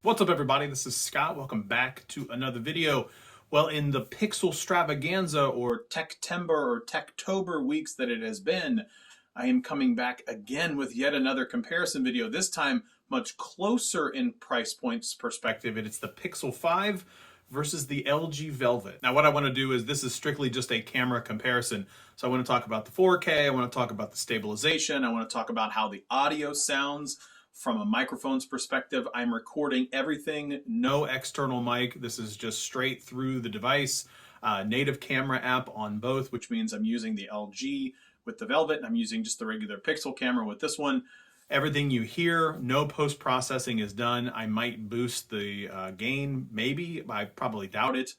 What's up, everybody? This is Scott. Welcome back to another video. Well, in the Pixel Stravaganza or Techtember or Techtober weeks that it has been, I am coming back again with yet another comparison video, this time much closer in price points perspective. It's the Pixel 5 versus the LG Velvet. Now, what I want to do is, this is strictly just a camera comparison. So I want to talk about the 4K, I want to talk about the stabilization, I want to talk about how the audio sounds. From a microphone's perspective, I'm recording everything, no external mic. This is just straight through the device. Native camera app on both, which means I'm using the LG with the Velvet, and I'm using just the regular Pixel camera with this one. Everything you hear, no post-processing is done. I might boost the gain, maybe. I probably doubt it.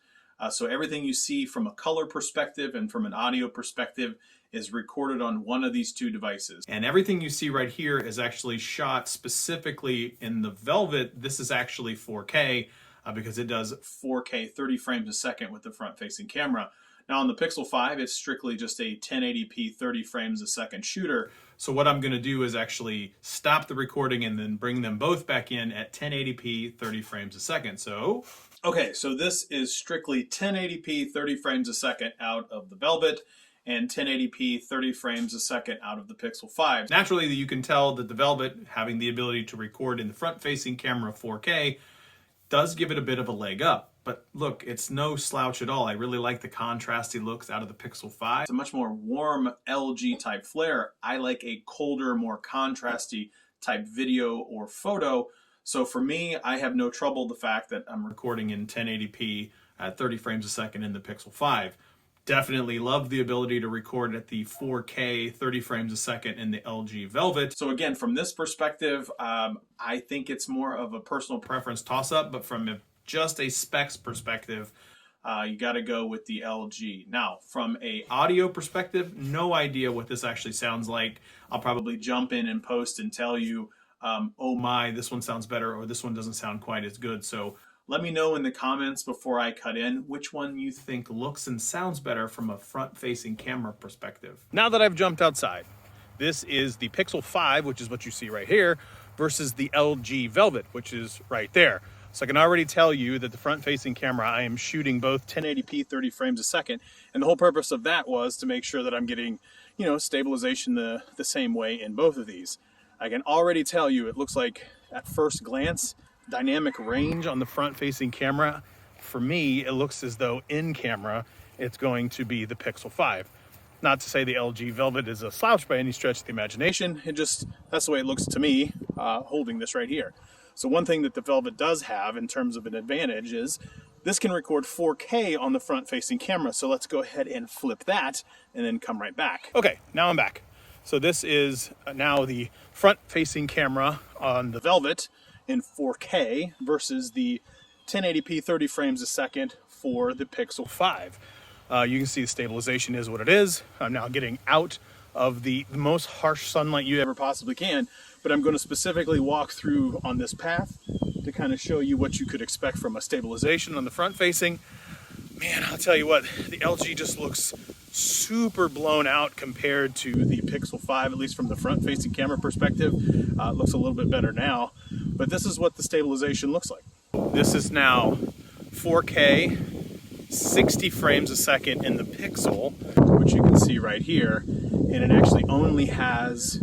So everything you see from a color perspective and from an audio perspective is recorded on one of these two devices. And everything you see right here is actually shot specifically in the Velvet. This is actually 4K because it does 4K 30 frames a second with the front-facing camera. Now on the Pixel 5, it's strictly just a 1080p 30 frames a second shooter. So what I'm gonna do is actually stop the recording and then bring them both back in at 1080p 30 frames a second. So, okay, so this is strictly 1080p 30 frames a second out of the Velvet, and 1080p 30 frames a second out of the Pixel 5. Naturally, you can tell that the Velvet, having the ability to record in the front-facing camera 4K, does give it a bit of a leg up. But look, it's no slouch at all. I really like the contrasty looks out of the Pixel 5. It's a much more warm LG type flare. I like a colder, more contrasty type video or photo. So for me, I have no trouble the fact that I'm recording in 1080p at 30 frames a second in the Pixel 5. Definitely love the ability to record at the 4K 30 frames a second in the LG Velvet. So again, from this perspective, I think it's more of a personal preference toss-up, but from just a specs perspective, you got to go with the LG. Now, from a audio perspective, no idea what this actually sounds like. I'll probably jump in and post and tell you, oh my, this one sounds better, or this one doesn't sound quite as good. So let me know in the comments before I cut in which one you think looks and sounds better from a front-facing camera perspective. Now that I've jumped outside, this is the Pixel 5, which is what you see right here, versus the LG Velvet, which is right there. So I can already tell you that the front-facing camera, I am shooting both 1080p 30 frames a second, and the whole purpose of that was to make sure that I'm getting, you know, stabilization the same way in both of these. I can already tell you, it looks like at first glance, dynamic range on the front-facing camera, for me, it looks as though in camera, it's going to be the Pixel 5. Not to say the LG Velvet is a slouch by any stretch of the imagination, that's the way it looks to me, holding this right here. So one thing that the Velvet does have in terms of an advantage is this can record 4K on the front-facing camera. So let's go ahead and flip that and then come right back. Okay, now I'm back. So this is now the front-facing camera on the Velvet in 4K versus the 1080p 30 frames a second for the Pixel 5. You can see the stabilization is what it is. I'm now getting out of the most harsh sunlight you ever possibly can, but I'm going to specifically walk through on this path to kind of show you what you could expect from a stabilization on the front facing. Man, I'll tell you what, the LG just looks super blown out compared to the Pixel 5, at least from the front-facing camera perspective. It looks a little bit better now, but this is what the stabilization looks like. This is now 4K, 60 frames a second in the Pixel, which you can see right here, and it actually only has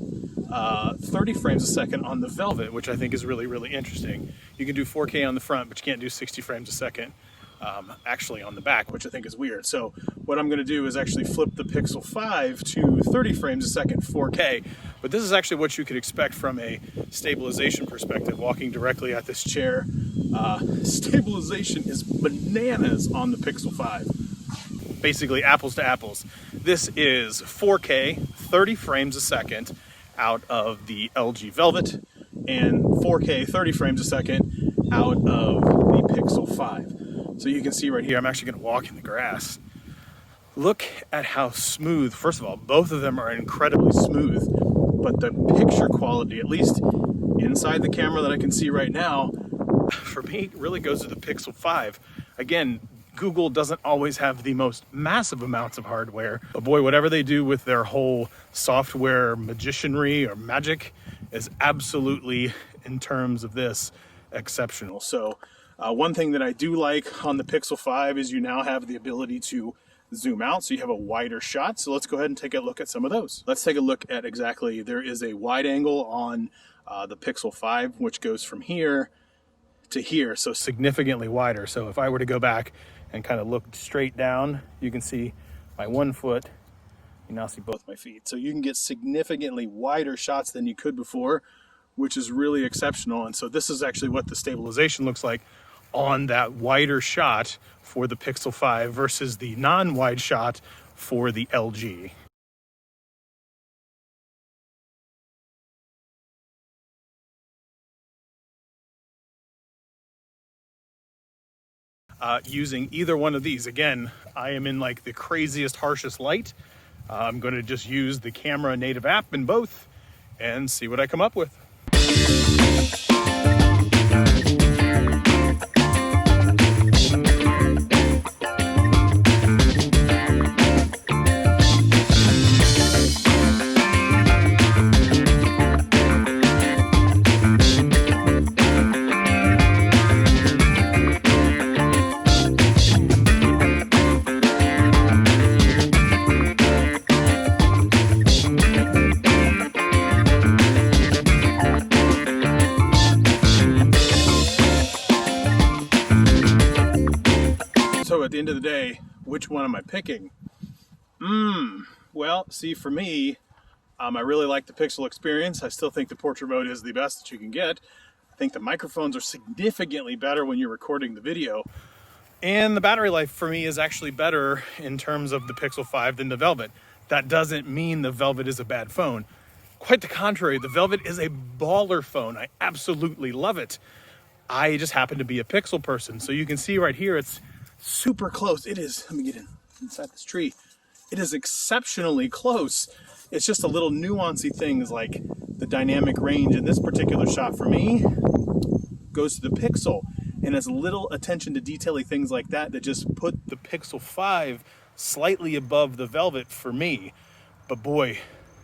30 frames a second on the Velvet, which I think is really, really interesting. You can do 4K on the front, but you can't do 60 frames a second. Actually on the back, which I think is weird. So what I'm going to do is actually flip the Pixel 5 to 30 frames a second 4K, but this is actually what you could expect from a stabilization perspective. Walking directly at this chair, stabilization is bananas on the Pixel 5. Basically apples to apples. This is 4K 30 frames a second out of the LG Velvet and 4K 30 frames a second out of the Pixel 5. So you can see right here, I'm actually going to walk in the grass. Look at how smooth. First of all, both of them are incredibly smooth, but the picture quality, at least inside the camera that I can see right now, for me, really goes to the Pixel 5. Again, Google doesn't always have the most massive amounts of hardware, but boy, whatever they do with their whole software magicianry or magic is absolutely, in terms of this, exceptional. So one thing that I do like on the Pixel 5 is you now have the ability to zoom out, so you have a wider shot. So let's go ahead and take a look at some of those. Let's take a look at exactly, there is a wide angle on the Pixel 5, which goes from here to here, so significantly wider. So if I were to go back and kind of look straight down, you can see my 1 foot. You now see both my feet. So you can get significantly wider shots than you could before, which is really exceptional. And so this is actually what the stabilization looks like on that wider shot for the Pixel 5 versus the non-wide shot for the LG. Using either one of these. Again, I am in like the craziest, harshest light. I'm going to just use the camera native app in both and see what I come up with. So at the end of the day, which one am I picking? Well, see, for me, I really like the Pixel experience. I still think the portrait mode is the best that you can get. I think the microphones are significantly better when you're recording the video. And the battery life for me is actually better in terms of the Pixel 5 than the Velvet. That doesn't mean the Velvet is a bad phone. Quite the contrary, the Velvet is a baller phone. I absolutely love it. I just happen to be a Pixel person. So you can see right here, it's super close. It is, let me get inside this tree. It is exceptionally close. It's just a little nuancy things like the dynamic range in this particular shot for me goes to the Pixel. And it's little attention to detail things like that that just put the Pixel 5 slightly above the Velvet for me. But boy,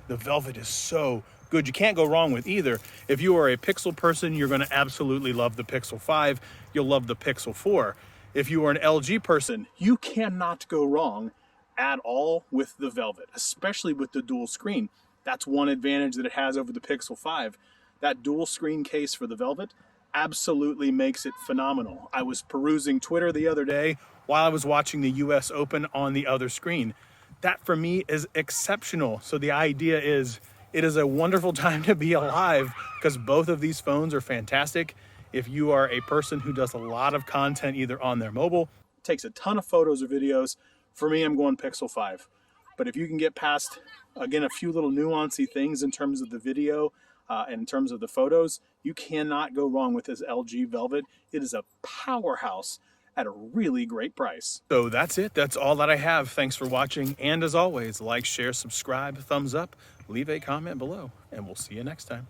the Velvet is so good. You can't go wrong with either. If you are a Pixel person, you're going to absolutely love the Pixel 5. You'll love the Pixel 4. If you are an LG person, you cannot go wrong at all with the Velvet, especially with the dual screen. That's one advantage that it has over the Pixel 5. That dual screen case for the Velvet absolutely makes it phenomenal. I was perusing Twitter the other day while I was watching the US Open on the other screen. That for me is exceptional. So the idea is, it is a wonderful time to be alive because both of these phones are fantastic. If you are a person who does a lot of content either on their mobile, takes a ton of photos or videos, for me, I'm going Pixel 5. But if you can get past, again, a few little nuancy things in terms of the video and in terms of the photos, you cannot go wrong with this LG Velvet. It is a powerhouse at a really great price. So that's it. That's all that I have. Thanks for watching. And as always, like, share, subscribe, thumbs up, leave a comment below, and we'll see you next time.